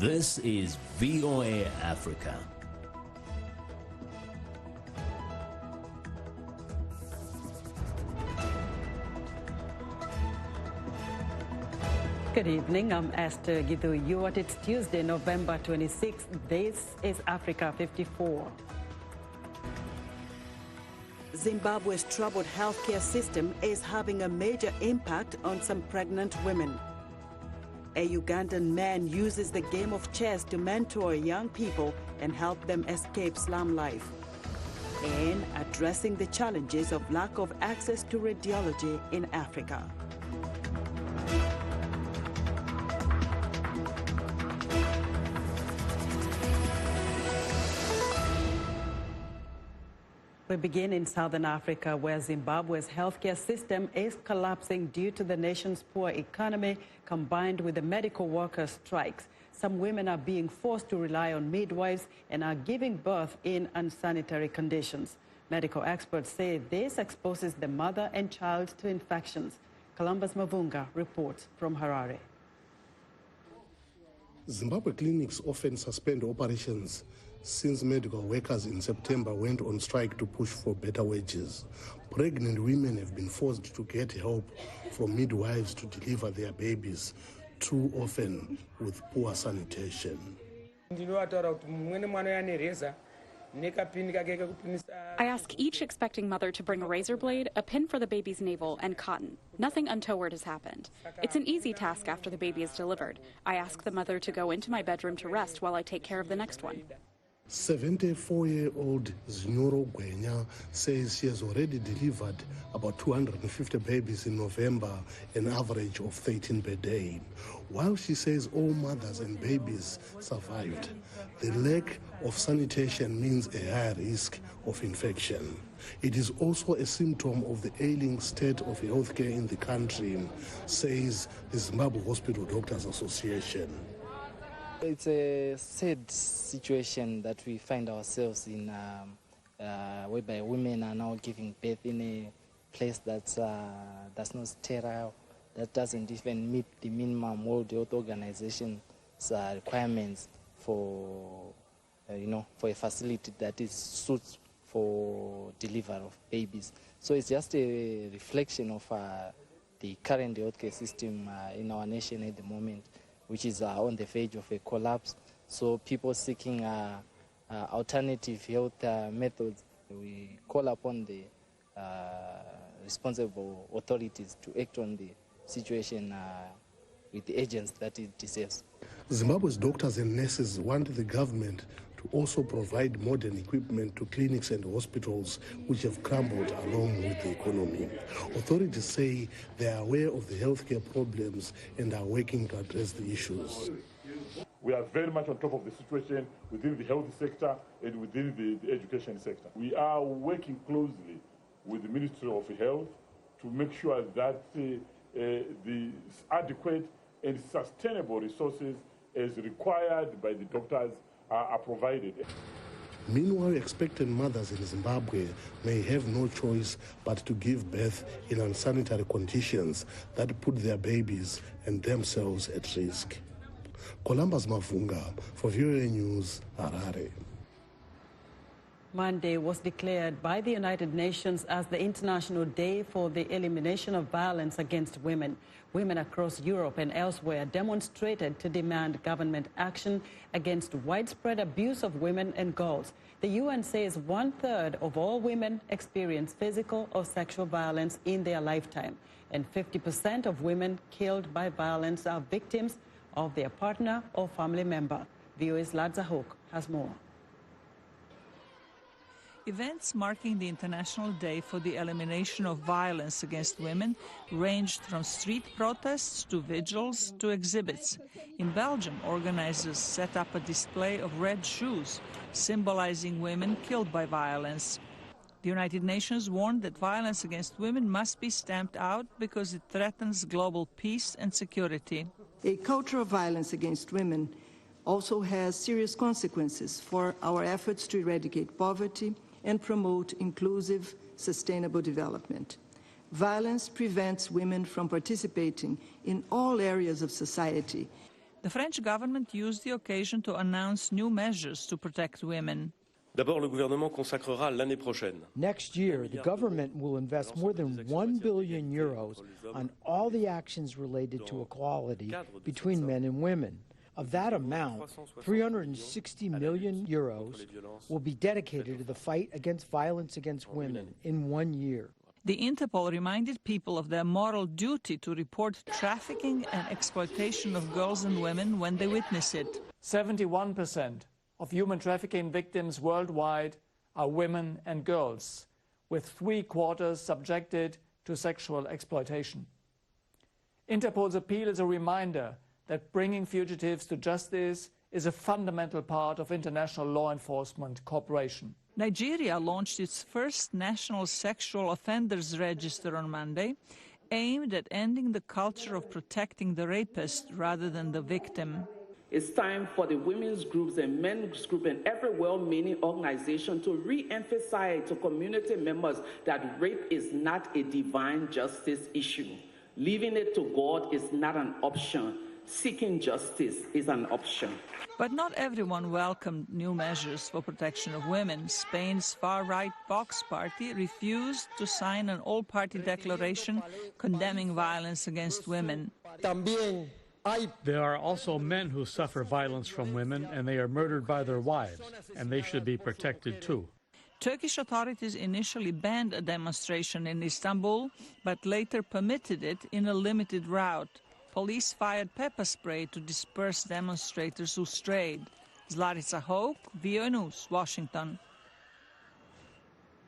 This is VOA Africa. Good evening, I'm Esther Githu. It's Tuesday, November 26th. This is Africa 54. Zimbabwe's troubled healthcare system is having a major impact on some pregnant women. A Ugandan man uses the game of chess to mentor young people and help them escape slum life. And addressing the challenges of lack of access to radiology in Africa. We begin in southern Africa, where Zimbabwe's healthcare system is collapsing due to the nation's poor economy, combined with the medical workers' strikes. Some women are being forced to rely on midwives and are giving birth in unsanitary conditions. Medical experts say this exposes the mother and child to infections. Columbus Mavunga reports from Harare. Zimbabwe clinics often suspend operations since medical workers in September went on strike to push for better wages. Pregnant women have been forced to get help from midwives to deliver their babies, too often with poor sanitation. I ask each expecting mother to bring a razor blade, a pin for the baby's navel, and cotton. Nothing untoward has happened. It's an easy task after the baby is delivered. I ask the mother to go into my bedroom to rest while I take care of the next one. 74-year-old Zinyoro Gwenya says she has already delivered about 250 babies in November, an average of 13 per day. While she says all mothers and babies survived, the lack of sanitation means a higher risk of infection. It is also a symptom of the ailing state of healthcare in the country, says the Zimbabwe Hospital Doctors Association. It's a sad situation that we find ourselves in, whereby women are now giving birth in a place that's not sterile, that doesn't even meet the minimum World Health Organization's requirements for, for a facility that is suited for delivery of babies. So it's just a reflection of the current healthcare system in our nation at the moment, which is on the verge of a collapse. So people seeking alternative health methods, we call upon the responsible authorities to act on the situation with the agents that it deserves. Zimbabwe's doctors and nurses want the government to also provide modern equipment to clinics and hospitals which have crumbled along with the economy. Authorities say they are aware of the healthcare problems and are working to address the issues. We are very much on top of the situation within the health sector and within the education sector. We are working closely with the Ministry of Health to make sure that the adequate and sustainable resources as required by the doctors are provided. Meanwhile, expectant mothers in Zimbabwe may have no choice but to give birth in unsanitary conditions that put their babies and themselves at risk. Columbus Mavunga for VOA News, Harare. Monday was declared by the United Nations as the International Day for the Elimination of Violence against Women. Women across Europe and elsewhere demonstrated to demand government action against widespread abuse of women and girls. The UN says 1/3 of all women experience physical or sexual violence in their lifetime, and 50% of women killed by violence are victims of their partner or family member. VOA's Ladza Hook has more. Events marking the International Day for the Elimination of Violence against Women ranged from street protests to vigils to exhibits. In Belgium, organizers set up a display of red shoes, symbolizing women killed by violence. The United Nations warned that violence against women must be stamped out because it threatens global peace and security. A culture of violence against women also has serious consequences for our efforts to eradicate poverty and promote inclusive, sustainable development. Violence prevents women from participating in all areas of society. The French government used the occasion to announce new measures to protect women. D'abord, le gouvernement consacrera l'année prochaine. Next year, the government will invest more than €1 billion on all the actions related to equality between men and women. Of that amount, €360 million will be dedicated to the fight against violence against women in 1 year. The Interpol reminded people of their moral duty to report trafficking and exploitation of girls and women when they witness it. 71% of human trafficking victims worldwide are women and girls, with 3/4 subjected to sexual exploitation. Interpol's appeal is a reminder that bringing fugitives to justice is a fundamental part of international law enforcement cooperation. Nigeria launched its first national sexual offenders register on Monday, aimed at ending the culture of protecting the rapist rather than the victim. It's time for the women's groups and men's groups and every well-meaning organization to re-emphasize to community members that rape is not a divine justice issue. Leaving it to God is not an option. Seeking justice is an option. But not everyone welcomed new measures for protection of women. Spain's far-right Vox party refused to sign an all-party declaration condemning violence against women. There are also men who suffer violence from women, and they are murdered by their wives, and they should be protected too. Turkish authorities initially banned a demonstration in Istanbul, but later permitted it in a limited route. Police fired pepper spray to disperse demonstrators who strayed. Zlatica Hoke, VOA News, Washington.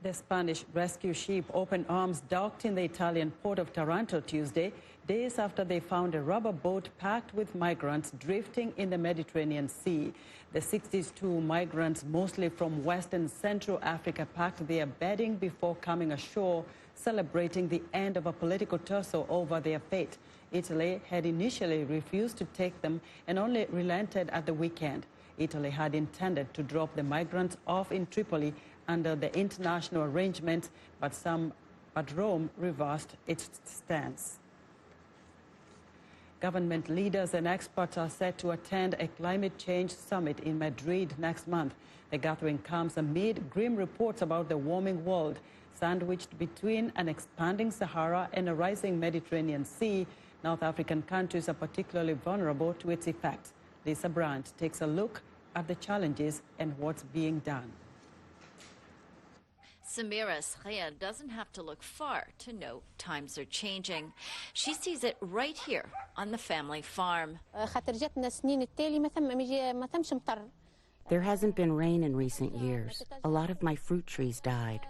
The Spanish rescue ship Open Arms docked in the Italian port of Taranto Tuesday, days after they found a rubber boat packed with migrants drifting in the Mediterranean Sea. The 62 migrants, mostly from West and Central Africa, packed their bedding before coming ashore, celebrating the end of a political tussle over their fate. Italy had initially refused to take them and only relented at the weekend. Italy had intended to drop the migrants off in Tripoli under the international arrangement, but Rome reversed its stance. Government leaders and experts are set to attend a climate change summit in Madrid next month. The gathering comes amid grim reports about the warming world. Sandwiched between an expanding Sahara and a rising Mediterranean Sea, North African countries are particularly vulnerable to its effects. Lisa Brandt takes a look at the challenges and what's being done. Samira Schreya doesn't have to look far to know times are changing. She sees it right here on the family farm. There hasn't been rain in recent years. A lot of my fruit trees died.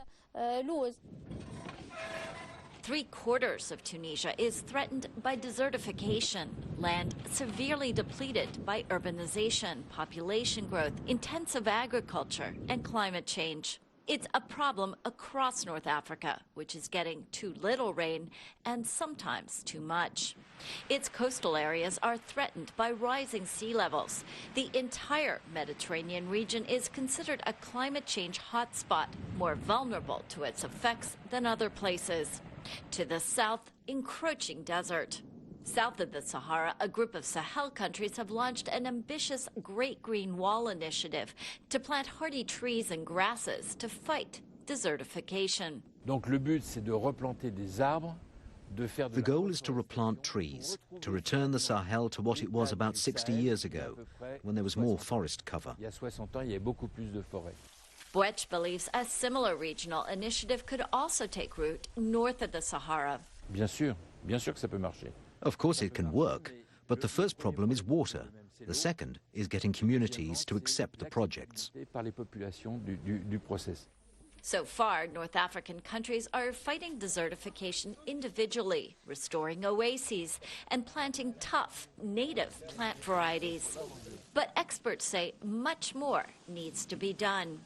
3/4 of Tunisia is threatened by desertification, land severely depleted by urbanization, population growth, intensive agriculture, and climate change. It's a problem across North Africa, which is getting too little rain and sometimes too much. Its coastal areas are threatened by rising sea levels. The entire Mediterranean region is considered a climate change hotspot, more vulnerable to its effects than other places. To the south, encroaching desert. South of the Sahara, a group of Sahel countries have launched an ambitious Great Green Wall initiative to plant hardy trees and grasses to fight desertification. Donc le but, c'est de replanter des arbres. The goal is to replant trees, to return the Sahel to what it was about 60 years ago, when there was more forest cover. Boetch believes a similar regional initiative could also take root north of the Sahara. Bien sûr que ça peut marcher. Of course it can work, but the first problem is water. The second is getting communities to accept the projects. So far, North African countries are fighting desertification individually, restoring oases, and planting tough, native plant varieties. But experts say much more needs to be done.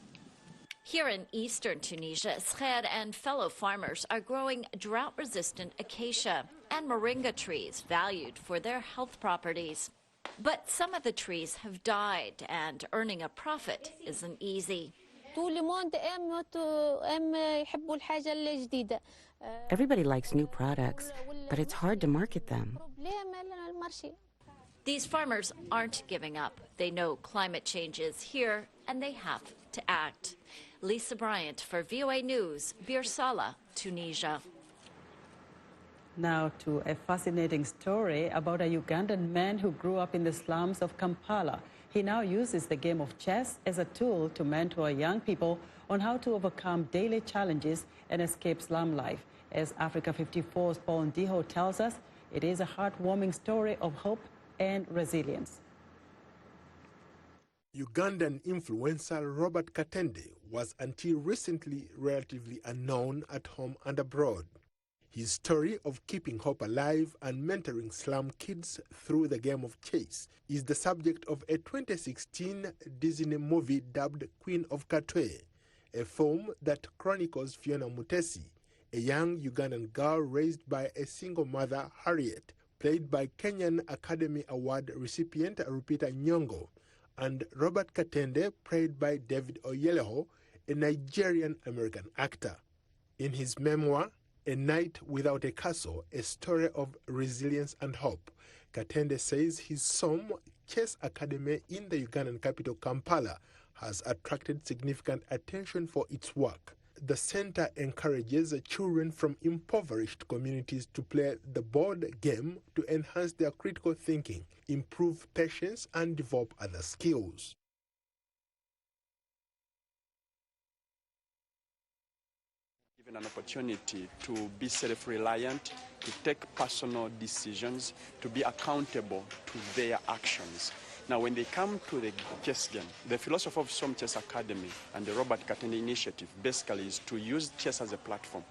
Here in eastern Tunisia, Schreer and fellow farmers are growing drought-resistant acacia and moringa trees valued for their health properties. But some of the trees have died, and earning a profit isn't easy. Everybody likes new products, but it's hard to market them. These farmers aren't giving up. They know climate change is here, and they have to act. Lisa Bryant for VOA News, Bir Salah, Tunisia. Now to a fascinating story about a Ugandan man who grew up in the slums of Kampala. He now uses the game of chess as a tool to mentor young people on how to overcome daily challenges and escape slum life. As Africa 54's Paul Ndiho tells us, it is a heartwarming story of hope and resilience. Ugandan influencer Robert Katende was until recently relatively unknown at home and abroad. His story of keeping hope alive and mentoring slum kids through the game of chess is the subject of a 2016 Disney movie dubbed Queen of Katwe, a film that chronicles Fiona Mutesi, a young Ugandan girl raised by a single mother, Harriet, played by Kenyan Academy Award recipient Rupita Nyong'o, and Robert Katende, played by David Oyelowo, a Nigerian-American actor. In his memoir, A Night Without a Castle, a story of resilience and hope, Katende says his SOM Chess Academy in the Ugandan capital Kampala has attracted significant attention for its work. The center encourages children from impoverished communities to play the board game to enhance their critical thinking, improve patience, and develop other skills. Given an opportunity to be self-reliant, to take personal decisions, to be accountable to their actions. Now, when they come to the chess game, the philosophy of SOM Chess Academy and the Robert Katende Initiative basically is to use chess as a platform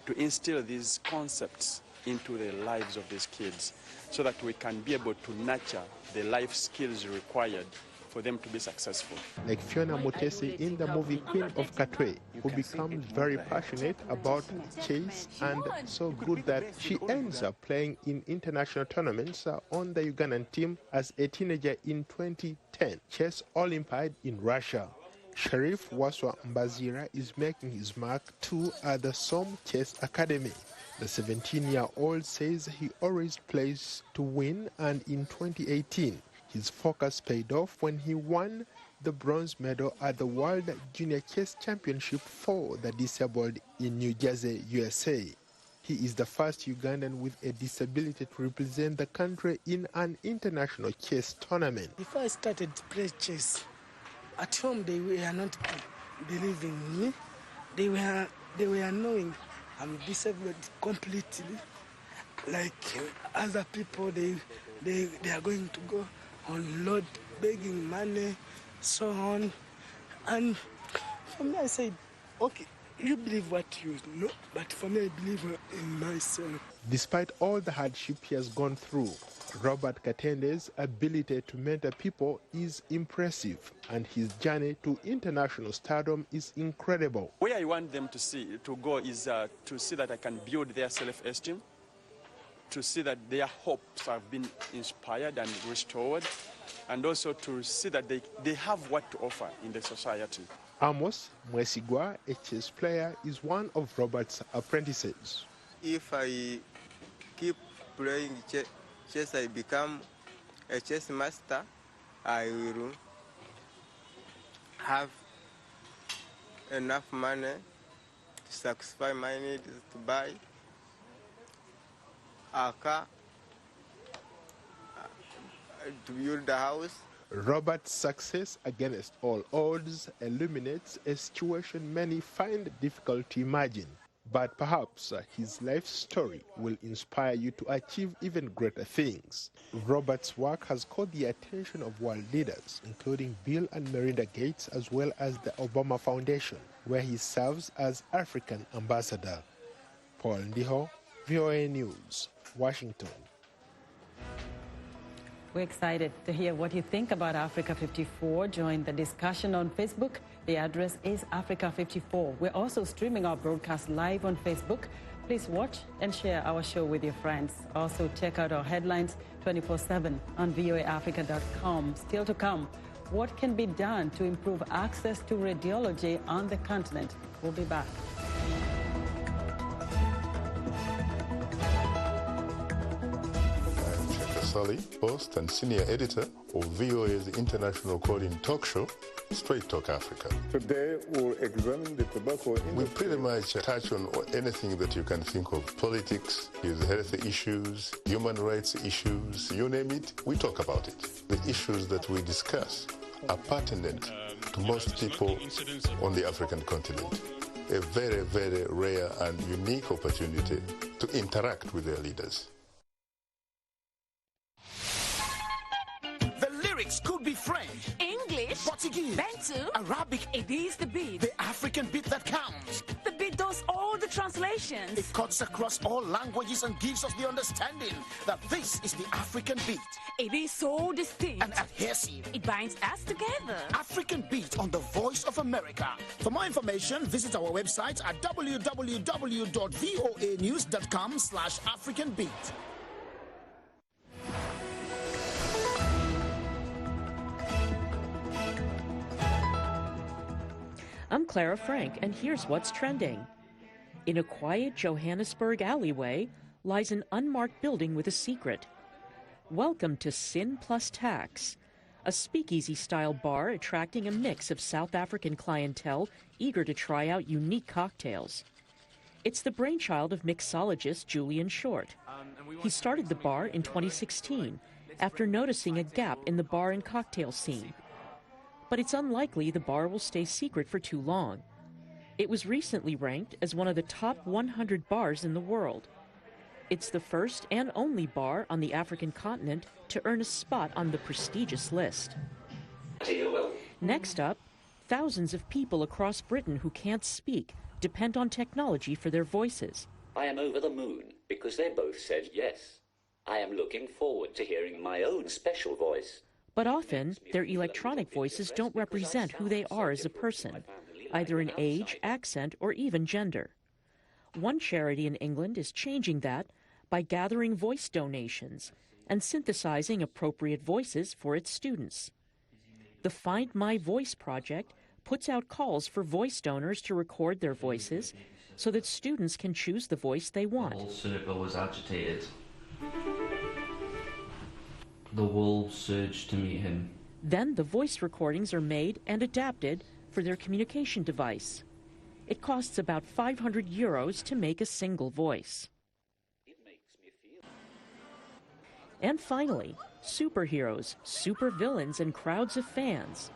to instill these concepts into the lives of these kids so that we can be able to nurture the life skills required for them to be successful. Like Fiona Mutesi in the movie Queen of Katwe, who becomes very passionate about chess and so good that she ends up playing in international tournaments on the Ugandan team as a teenager in 2010, Chess Olympiad in Russia. Sharif Waswa Mbazira is making his mark too at the SOM Chess Academy. The 17-year-old says he always plays to win, and in 2018, his focus paid off when he won the bronze medal at the World Junior Chess Championship for the disabled in New Jersey, USA. He is the first Ugandan with a disability to represent the country in an international chess tournament. Before I started to play chess, at home they were not believing me. They were knowing I'm disabled completely. Like other people, they are going to go on load, begging money, so on. And for me, I said, okay, you believe what you know, but for me, I believe in myself. Despite all the hardship he has gone through, Robert Katende's ability to mentor people is impressive, and his journey to international stardom is incredible. Where I want them to go is to see that I can build their self-esteem, to see that their hopes have been inspired and restored, and also to see that they have what to offer in the society. Amos Mwesigwa, a chess player, is one of Robert's apprentices. If I keep playing chess, I become a chess master, I will have enough money to satisfy my needs, to buy a car, to build a house. Robert's success against all odds illuminates a situation many find difficult to imagine. But perhaps his life story will inspire you to achieve even greater things. Robert's work has caught the attention of world leaders, including Bill and Melinda Gates, as well as the Obama Foundation, where he serves as African ambassador. Paul Ndiho, VOA News, Washington. We're excited to hear what you think about Africa 54. Join the discussion on Facebook. The address is Africa 54. We're also streaming our broadcast live on Facebook. Please watch and share our show with your friends. Also, check out our headlines 24/7 on voaafrica.com. Still to come, what can be done to improve access to radiology on the continent? We'll be back. Check us Valley, host and senior editor of VOA's international call-in talk show, Straight Talk Africa. Today we'll examine the tobacco industry. We pretty much touch on anything that you can think of. Politics, health issues, human rights issues, you name it, we talk about it. The issues that we discuss are pertinent to most people on the African continent. A very, very rare and unique opportunity to interact with their leaders. The lyrics could be French, English, Portuguese, Bantu, Arabic. It is the beat. The African beat that counts. The beat does all the translations. It cuts across all languages and gives us the understanding that this is the African beat. It is so distinct and adhesive. It binds us together. African Beat on the Voice of America. For more information, visit our website at www.voanews.com/AfricanBeat. I'm Clara Frank, and here's what's trending. In a quiet Johannesburg alleyway lies an unmarked building with a secret. Welcome to Sin Plus Tax, a speakeasy-style bar attracting a mix of South African clientele eager to try out unique cocktails. It's the brainchild of mixologist Julian Short. He started the bar in 2016 after noticing a gap in the bar and cocktail scene. But it's unlikely the bar will stay secret for too long. It was recently ranked as one of the top 100 bars in the world. It's the first and only bar on the African continent to earn a spot on the prestigious list. Next up, thousands of people across Britain who can't speak depend on technology for their voices. I am over the moon because they both said yes. I am looking forward to hearing my own special voice. But often, their electronic voices don't represent who they are as a person, either in age, accent, or even gender. One charity in England is changing that by gathering voice donations and synthesizing appropriate voices for its students. The Find My Voice project puts out calls for voice donors to record their voices so that students can choose the voice they want. The whole circle was agitated. The wolves surged to meet him. Then the voice recordings are made and adapted for their communication device. It costs about €500 to make a single voice. And finally, superheroes, supervillains, and crowds of fans.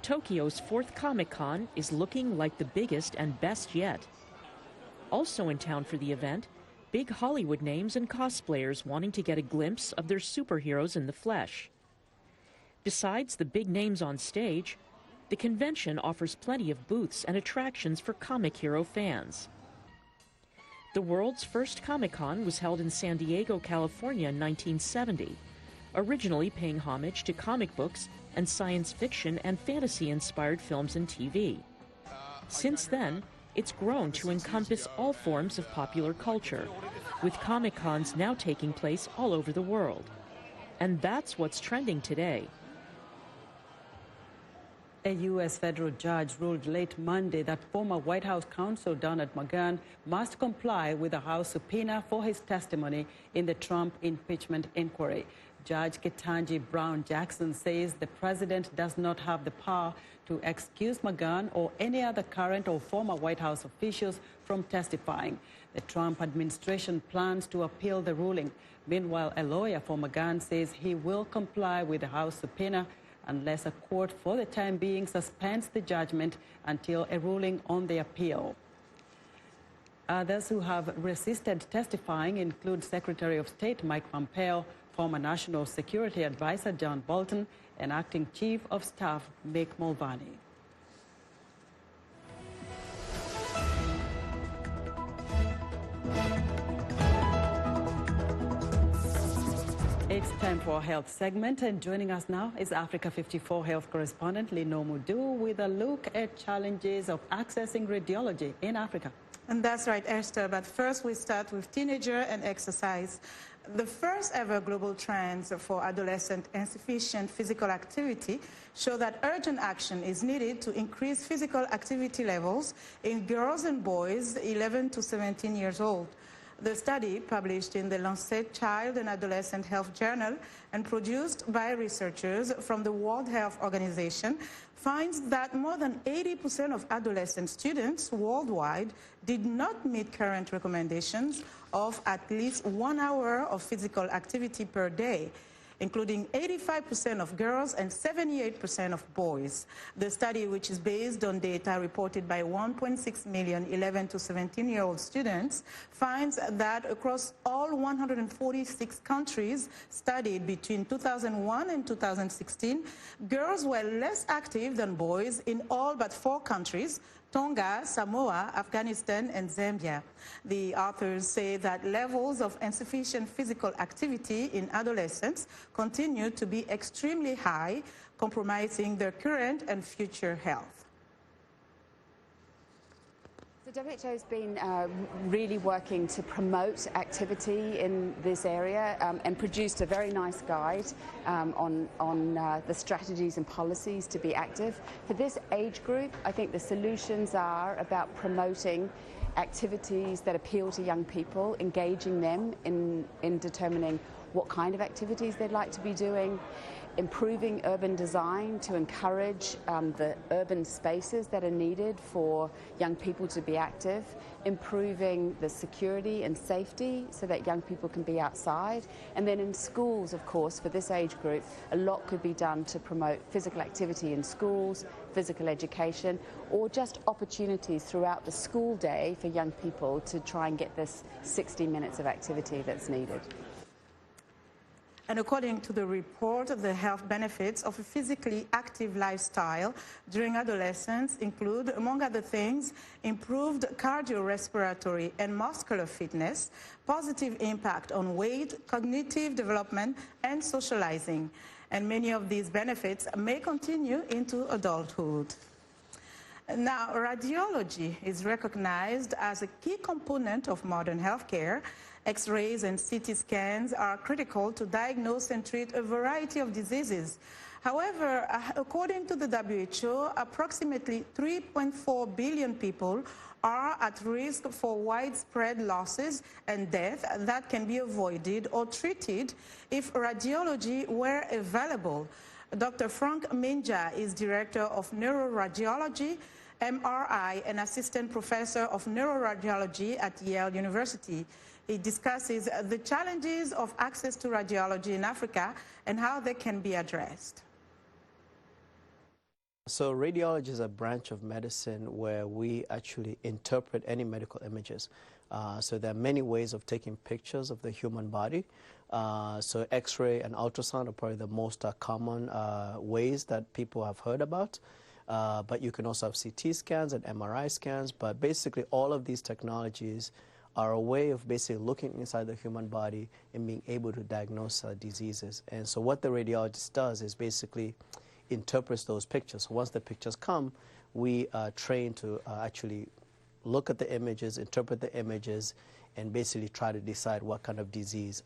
Tokyo's 4th Comic-Con is looking like the biggest and best yet. Also in town for the event, big Hollywood names and cosplayers wanting to get a glimpse of their superheroes in the flesh. Besides the big names on stage, the convention offers plenty of booths and attractions for comic hero fans. The world's first Comic-Con was held in San Diego, California in 1970, originally paying homage to comic books and science fiction and fantasy-inspired films and TV. Since then, it's grown to encompass all forms of popular culture, with Comic-Cons now taking place all over the world. And that's what's trending today. A U.S. federal judge ruled late Monday that former White House counsel Donald McGahn must comply with a House subpoena for his testimony in the Trump impeachment inquiry. Judge Ketanji Brown Jackson says the president does not have the power to excuse McGahn or any other current or former White House officials from testifying. The Trump administration plans to appeal the ruling. Meanwhile, a lawyer for McGahn says he will comply with the House subpoena unless a court for the time being suspends the judgment until a ruling on the appeal. Others who have resisted testifying include Secretary of State Mike Pompeo, former National Security Advisor John Bolton, and Acting Chief of Staff Mick Mulvaney. It's time for our health segment, and joining us now is A54 Health correspondent Lino Mudu with a look at challenges of accessing radiology in Africa. And that's right, Esther. But first, we start with teenager and exercise. The first ever global trends for adolescent insufficient physical activity show that urgent action is needed to increase physical activity levels in girls and boys 11 to 17 years old. The study, published in the Lancet Child and Adolescent Health Journal and produced by researchers from the World Health Organization, finds that more than 80% of adolescent students worldwide did not meet current recommendations of at least 1 hour of physical activity per day, including 85% of girls and 78% of boys. The study, which is based on data reported by 1.6 million 11 to 17-year-old students, finds that across all 146 countries studied between 2001 and 2016, girls were less active than boys in all but 4 countries: Tonga, Samoa, Afghanistan, and Zambia. The authors say that levels of insufficient physical activity in adolescents continue to be extremely high, compromising their current and future health. The WHO has been really working to promote activity in this area and produced a very nice guide on the strategies and policies to be active. For this age group, I think the solutions are about promoting activities that appeal to young people, engaging them in determining what kind of activities they'd like to be doing, improving urban design to encourage the urban spaces that are needed for young people to be active, improving the security and safety so that young people can be outside. And then in schools, of course, for this age group, a lot could be done to promote physical activity in schools, physical education, or just opportunities throughout the school day for young people to try and get this 60 minutes of activity that's needed. And according to the report, the health benefits of a physically active lifestyle during adolescence include, among other things, improved cardiorespiratory and muscular fitness, positive impact on weight, cognitive development, and socializing. And many of these benefits may continue into adulthood. Now, radiology is recognized as a key component of modern healthcare. X-rays and CT scans are critical to diagnose and treat a variety of diseases. However, according to the WHO, approximately 3.4 billion people are at risk for widespread losses and death that can be avoided or treated if radiology were available. Dr. Frank Minja is Director of Neuroradiology, MRI, and Assistant Professor of Neuroradiology at Yale University. He discusses the challenges of access to radiology in Africa and how they can be addressed. So radiology is a branch of medicine where we actually interpret any medical images. So there are many ways of taking pictures of the human body. So X-ray and ultrasound are probably the most common ways that people have heard about. But you can also have CT scans and MRI scans. But basically all of these technologies are a way of basically looking inside the human body and being able to diagnose diseases. And so what the radiologist does is basically interprets those pictures. Once the pictures come, we train to actually look at the images, interpret the images, and basically try to decide what kind of disease,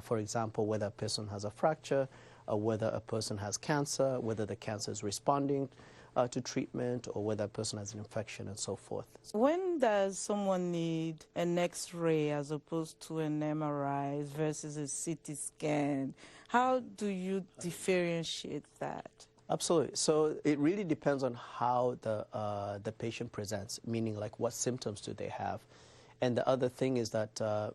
for example, whether a person has a fracture, whether a person has cancer, whether the cancer is responding to treatment, or whether a person has an infection and so forth. When does someone need an X-ray as opposed to an MRI versus a CT scan? How do you differentiate that? Absolutely. So it really depends on how the patient presents, meaning like what symptoms do they have. And the other thing is that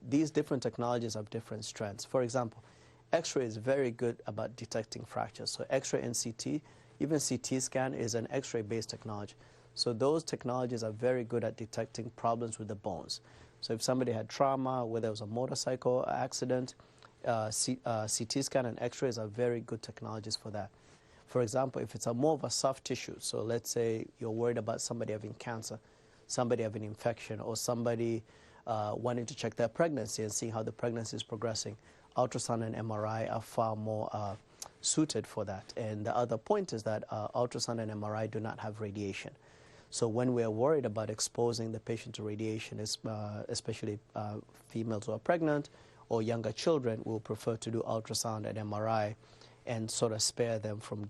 these different technologies have different strengths. For example, X-ray is very good about detecting fractures. So X-ray and CT, even CT scan is an X-ray based technology. So those technologies are very good at detecting problems with the bones. So if somebody had trauma, whether it was a motorcycle accident, CT scan and X-rays are very good technologies for that. For example, if it's more of a soft tissue, so let's say you're worried about somebody having cancer, somebody having an infection, or somebody wanting to check their pregnancy and seeing how the pregnancy is progressing, ultrasound and MRI are far more suited for that. And the other point is that ultrasound and MRI do not have radiation. So when we're worried about exposing the patient to radiation, especially females who are pregnant or younger children, we'll prefer to do ultrasound and MRI and sort of spare them from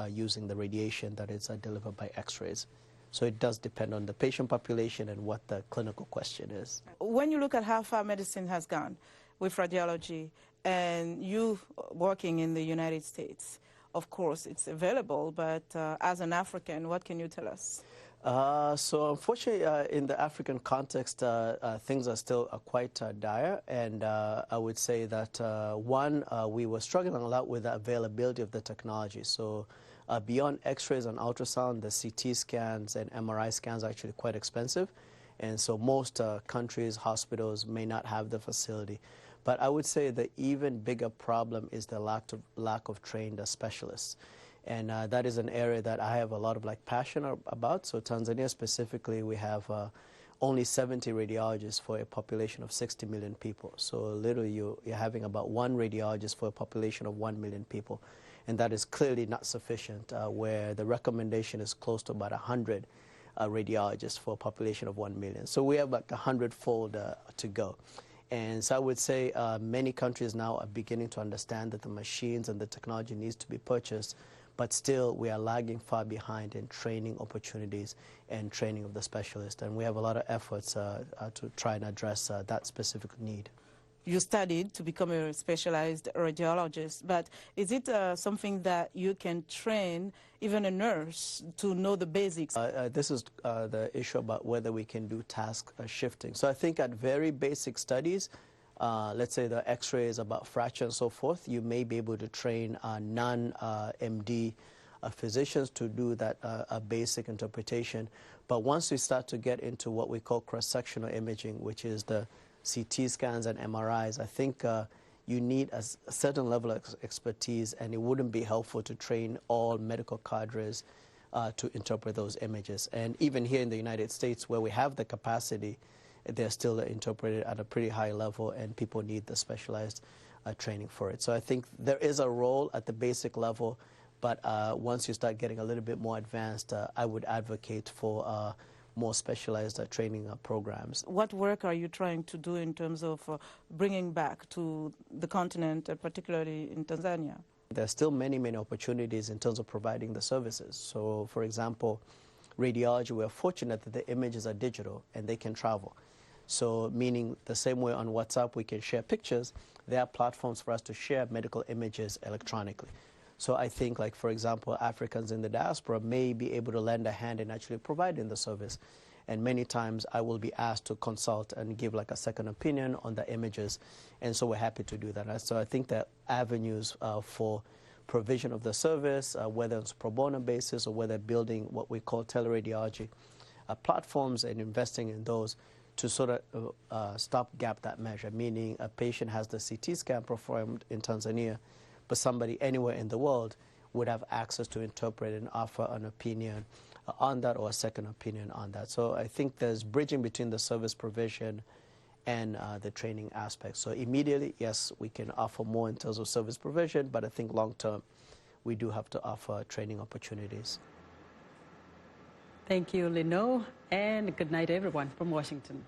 using the radiation that is delivered by X-rays. So it does depend on the patient population and what the clinical question is. When you look at how far medicine has gone with radiology, and you working in the United States, of course it's available, but as an African, what can you tell us? So unfortunately, in the African context, things are still quite dire, and I would say that one, we were struggling a lot with the availability of the technology. So beyond X-rays and ultrasound, the CT scans and MRI scans are actually quite expensive, and so most countries, hospitals may not have the facility. But I would say the even bigger problem is the lack of trained specialists. And that is an area that I have a lot of passion about. So Tanzania specifically, we have only 70 radiologists for a population of 60 million people. So literally you're having about one radiologist for a population of 1 million people. And that is clearly not sufficient, where the recommendation is close to about 100 radiologists for a population of 1 million. So we have like 100-fold to go. And so I would say many countries now are beginning to understand that the machines and the technology needs to be purchased, but still we are lagging far behind in training opportunities and training of the specialists. And we have a lot of efforts to try and address that specific need. You studied to become a specialized radiologist, but is it something that you can train even a nurse to know the basics? This is the issue about whether we can do task shifting. So I think at very basic studies, let's say the X-rays about fracture and so forth, you may be able to train non-MD physicians to do that basic interpretation. But once we start to get into what we call cross-sectional imaging, which is the CT scans and MRIs, I think you need a certain level of expertise, and it wouldn't be helpful to train all medical cadres to interpret those images. And even here in the United States, where we have the capacity, they're still interpreted at a pretty high level, and people need the specialized training for it. So I think there is a role at the basic level, but once you start getting a little bit more advanced, I would advocate for more specialized training programs. What work are you trying to do in terms of bringing back to the continent, particularly in Tanzania? There are still many, many opportunities in terms of providing the services. So, for example, radiology, we're fortunate that the images are digital and they can travel. So, meaning the same way on WhatsApp we can share pictures, there are platforms for us to share medical images electronically. So I think, like, for example, Africans in the diaspora may be able to lend a hand in actually providing the service. And many times I will be asked to consult and give like a second opinion on the images. And so we're happy to do that. So I think that avenues for provision of the service, whether it's pro bono basis or whether building what we call teleradiology platforms and investing in those to sort of stopgap that measure, meaning a patient has the CT scan performed in Tanzania, but somebody anywhere in the world would have access to interpret and offer an opinion on that or a second opinion on that. So I think there's bridging between the service provision and the training aspect. So immediately, yes, we can offer more in terms of service provision, but I think long term, we do have to offer training opportunities. Thank you, Lino, and good night, everyone from Washington.